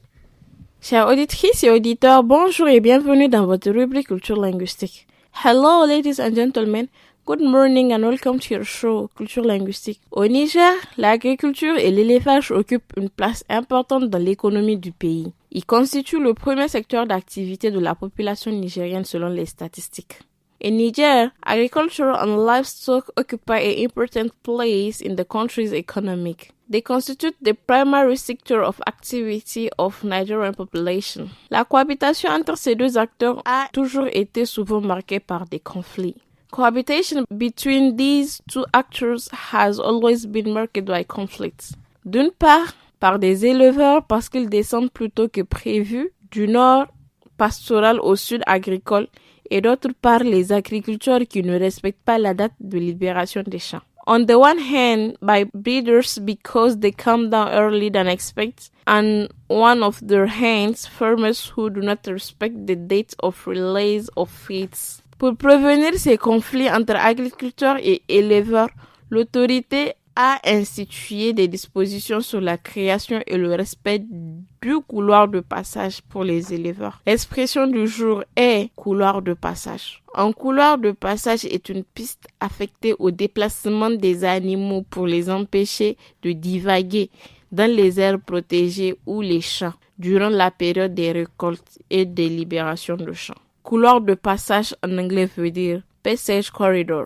Chers auditrices et auditeurs, bonjour et bienvenue dans votre rubrique culture linguistique. Hello ladies and gentlemen, good morning and welcome to your show culture linguistique. Au Niger, l'agriculture et l'élevage occupent une place importante dans l'économie du pays. Il constitue le premier secteur d'activité de la population nigérienne selon les statistiques. In Niger, agriculture and livestock occupy an important place in the country's economy. They constitute the primary sector of activity of Nigerian population. La cohabitation entre ces deux acteurs a toujours été souvent marquée par des conflits. Cohabitation between these two actors has always been marked by conflicts. D'une part, par des éleveurs parce qu'ils descendent plus tôt que prévu du nord pastoral au sud agricole et d'autre part les agriculteurs qui ne respectent pas la date de libération des champs. On the one hand, by breeders because they come down early than expected, and one of their hands, farmers who do not respect the date of release of feeds. Pour prévenir ces conflits entre agriculteurs et éleveurs, l'autorité a institué des dispositions sur la création et le respect du couloir de passage pour les éleveurs. L'expression du jour est couloir de passage. Un couloir de passage est une piste affectée au déplacement des animaux pour les empêcher de divaguer dans les aires protégées ou les champs durant la période des récoltes et des libérations de champs. Couloir de passage en anglais veut dire passage corridor.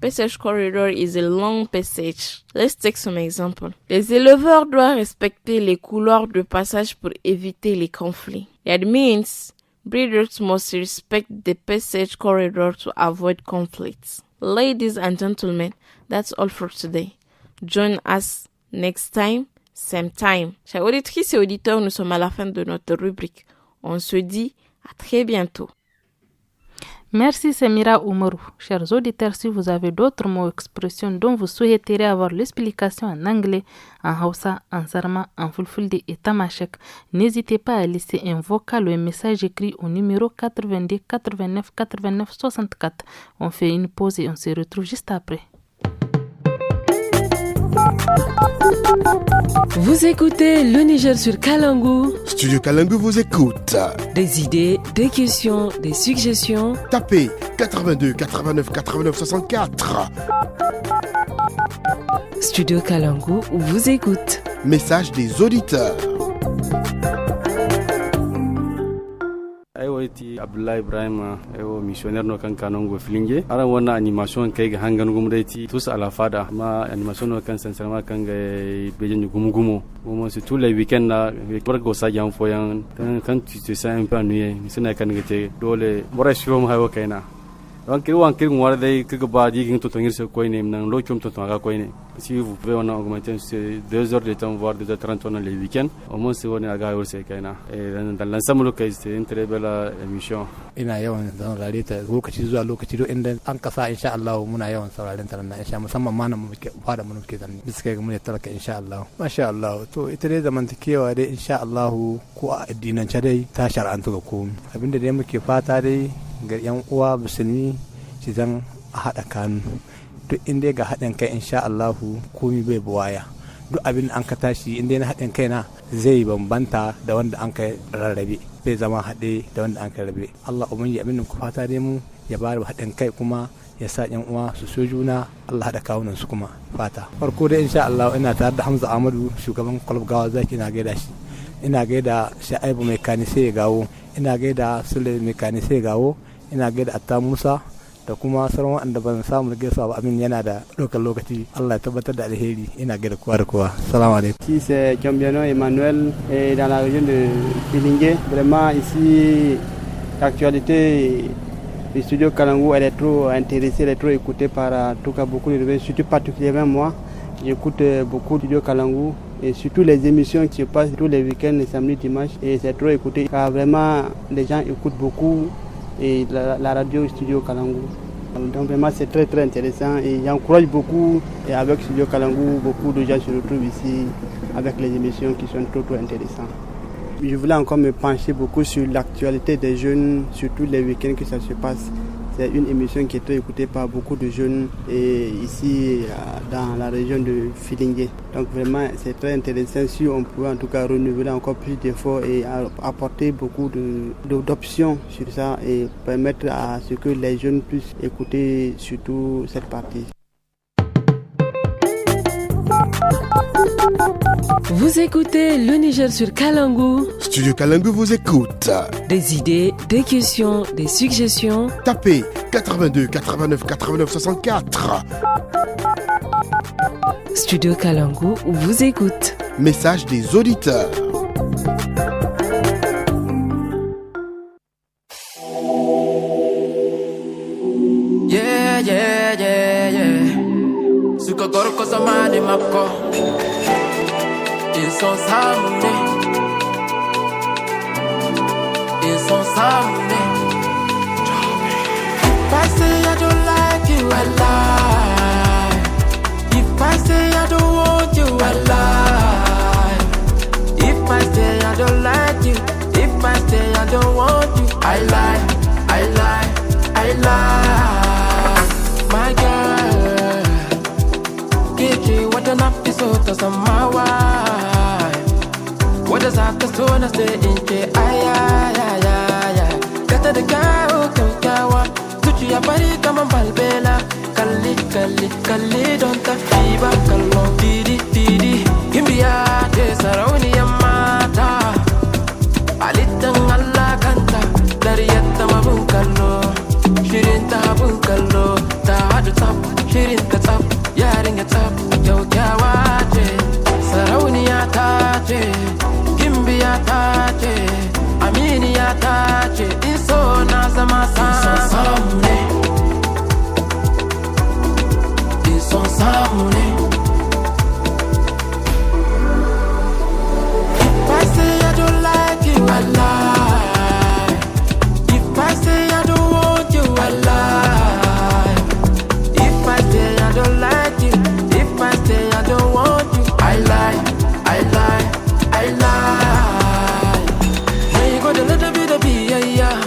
Passage corridor is a long passage. Let's take some example. Les éleveurs doivent respecter les couloirs de passage pour éviter les conflits. That means breeders must respect the passage corridor to avoid conflicts. Ladies and gentlemen, that's all for today. Join us next time, same time. Chers auditrices et auditeurs, nous sommes à la fin de notre rubrique. On se dit à très bientôt. Merci Samira Oumarou. Chers auditeurs, si vous avez d'autres mots ou expressions dont vous souhaiteriez avoir l'explication en anglais, en Hausa, en Zarma, en Fulfulde et Tamashek, n'hésitez pas à laisser un vocal ou un message écrit au numéro 82 89 89 64. On fait une pause et on se retrouve juste après. Vous écoutez le Niger sur Kalangu. Studio Kalangu vous écoute. Des idées, des questions, des suggestions. Tapez 82 89 89 64. Studio Kalangu vous écoute. Message des auditeurs. Aiwo iti Abdullahi Ibrahim aiwo missionnaire no kan kanongo filinge ara wana animation kai ga hangan gumreti tous à la fada ma animation no kan sincèrement kan ga bejen gumugumo mo c'est tous les week-ends là pour go sa jam foyan kan tu te sens un peu ennuyé misena kan gete dole bora shirom hawo kaina donc wan kir ngwar dai kiga ba di king to tongir se koine nan lo chum to ga koine si vous pouvez on a augmenté c'est 2 heures de temps voire 2h30 on les week-ends au moins c'est on a ga se kaina et dans l'ensemble que c'est une très belle émission ina yawan saurare ta lokaci zuwa lokaci do inda an kasa insha Allah muna yawan sauraren ta nan insha musamman ma nan muke fada mun muke zanni bisa ga mun ya tarka insha Allah masha Allah to ita dai zamantakewa dai insha Allah ko a addinance dai ta shar'antu ga komai abinda dai muke fata dai ga yan uwa musulmi shi zan haɗa kanu duk inda ga haɗin kai insha Allahu komai bai buwaya duk abin an ka tashi inda na haɗin kai na zai bambanta da wanda an kai rarrabe zai zama haɗe da wanda an kai rarrabe Allah ubangi abin da ku fata dai mu ya ba da haɗin kai kuma ya sa yan uwa su so juna Allah haɗa kawunan su kuma fata farko dai insha Allah ina tare da Hamza Ahmadu shugaban Club Gawa Zaki ina gaida shi ina gaida Shaibu mai kani sai ya gawo ina gaida Sule mai kani sai ya gawo ina gaida Atta Musa da kuma sauran wanda ban samu gaisa ba abin yana da ɗaukar lokaci Allah ya tabbatar da alheri ina gaida kowa da kowa assalamu alaikum. Ici c'est Kiambiano Emmanuel et dans la région de Filingué vraiment ici l'actualité du studio Kalangu elle est trop intéressée, elle est trop écoutée par en tout cas beaucoup de gens, surtout particulièrement moi j'écoute beaucoup de studio Kalangu et surtout les émissions qui se passent tous les week-ends, les samedis, dimanches et c'est trop écouté car vraiment les gens écoutent beaucoup et la radio Studio Kalangu. Donc vraiment c'est très très intéressant et j'encourage beaucoup et avec Studio Kalangu beaucoup de gens se retrouvent ici avec les émissions qui sont trop intéressantes. Je voulais encore me pencher beaucoup sur l'actualité des jeunes, surtout les week-ends que ça se passe. C'est une émission qui est très écoutée par beaucoup de jeunes et ici dans la région de Filingué. Donc vraiment c'est très intéressant si on pouvait en tout cas renouveler encore plus d'efforts et apporter beaucoup d'options sur ça et permettre à ce que les jeunes puissent écouter surtout cette partie. Vous écoutez le Niger sur Kalangu. Studio Kalangu vous écoute. Des idées, des questions, des suggestions. Tapez 82 89 89 64. Studio Kalangu vous écoute. Message des auditeurs. Yeah, yeah, yeah, yeah. Sukogoro samani mako. Ils sont samnés. Ils sont samnés. If I say I don't like you, I lie. If I say I don't want you, I lie. If I say I don't like you, if I say I don't want you, I lie, I lie, I lie. My girl, Kiki, what an episode of my wife. What does that to na sai in ce ayayayaya gata da kyawo kyaukyawa zuciya fari kaman balbela kalli kalli kalli don tafi ba kallon didi didi gimbiya ce sarauniyan mata halittan Allah kanta dariyar ta mabun kallo shirin ta abun kallo ta hadu tsaf shirin ta tsaf yarin ya tsaf kyaukyawa ce sarauniya ta ce gimbiya ta ce aminiya ta ce in so na zama samu ne in son samu ne. If I say I don't like you, I lie. If I say I don't want you, I lie. If I say I don't like you, if I say I don't want you, I lie, I lie, I lie. May you go the little bit of be, yeah,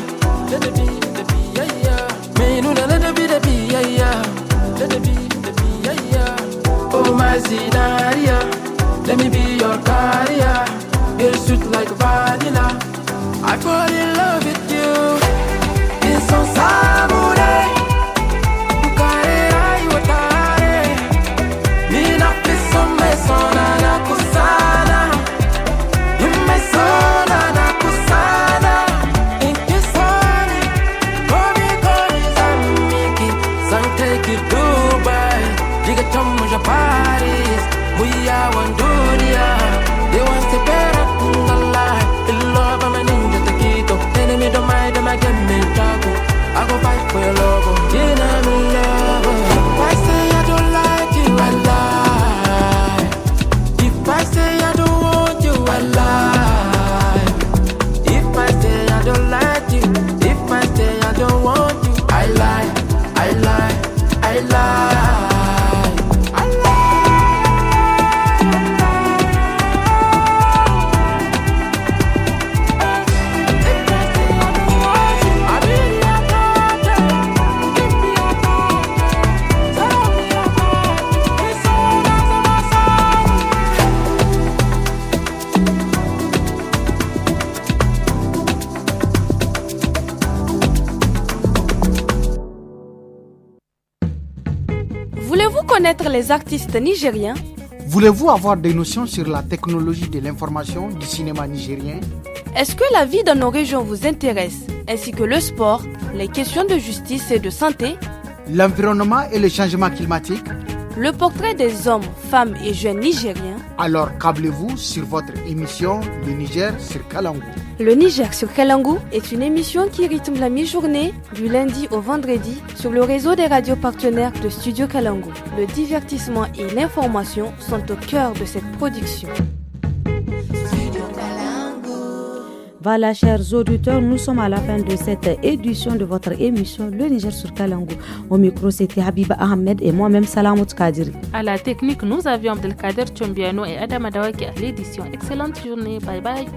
little bit of be, yeah. May you know the little bit of be, yeah, little bit of be, yeah. Oh my Zinaria, let me be your carrier. You're sweet like vanilla. I fall in love with you. It's so samurai. I go fight for your love, you know me love. If I say I don't like you, I lie. If I say I don't want you, I lie. If I say I don't like you, if I say I don't want you, I lie, I lie, I lie. Voulez-vous connaître les artistes nigériens? Voulez-vous avoir des notions sur la technologie de l'information du cinéma nigérien? Est-ce que la vie dans nos régions vous intéresse, ainsi que le sport, les questions de justice et de santé, l'environnement et le changement climatique, le portrait des hommes, femmes et jeunes nigériens? Alors câblez-vous sur votre émission Le Niger sur Kalangu. Le Niger sur Kalangu est une émission qui rythme la mi-journée du lundi au vendredi sur le réseau des radios partenaires de Studio Kalangu. Le divertissement et l'information sont au cœur de cette production. Voilà, chers auditeurs, nous sommes à la fin de cette édition de votre émission Le Niger sur Kalangu. Au micro, c'était Habiba Ahmed et moi-même Salamot Kadiri. À la technique, nous avions Abdelkader Chombiano et Adam Adawaki à l'édition. Excellente journée, bye bye.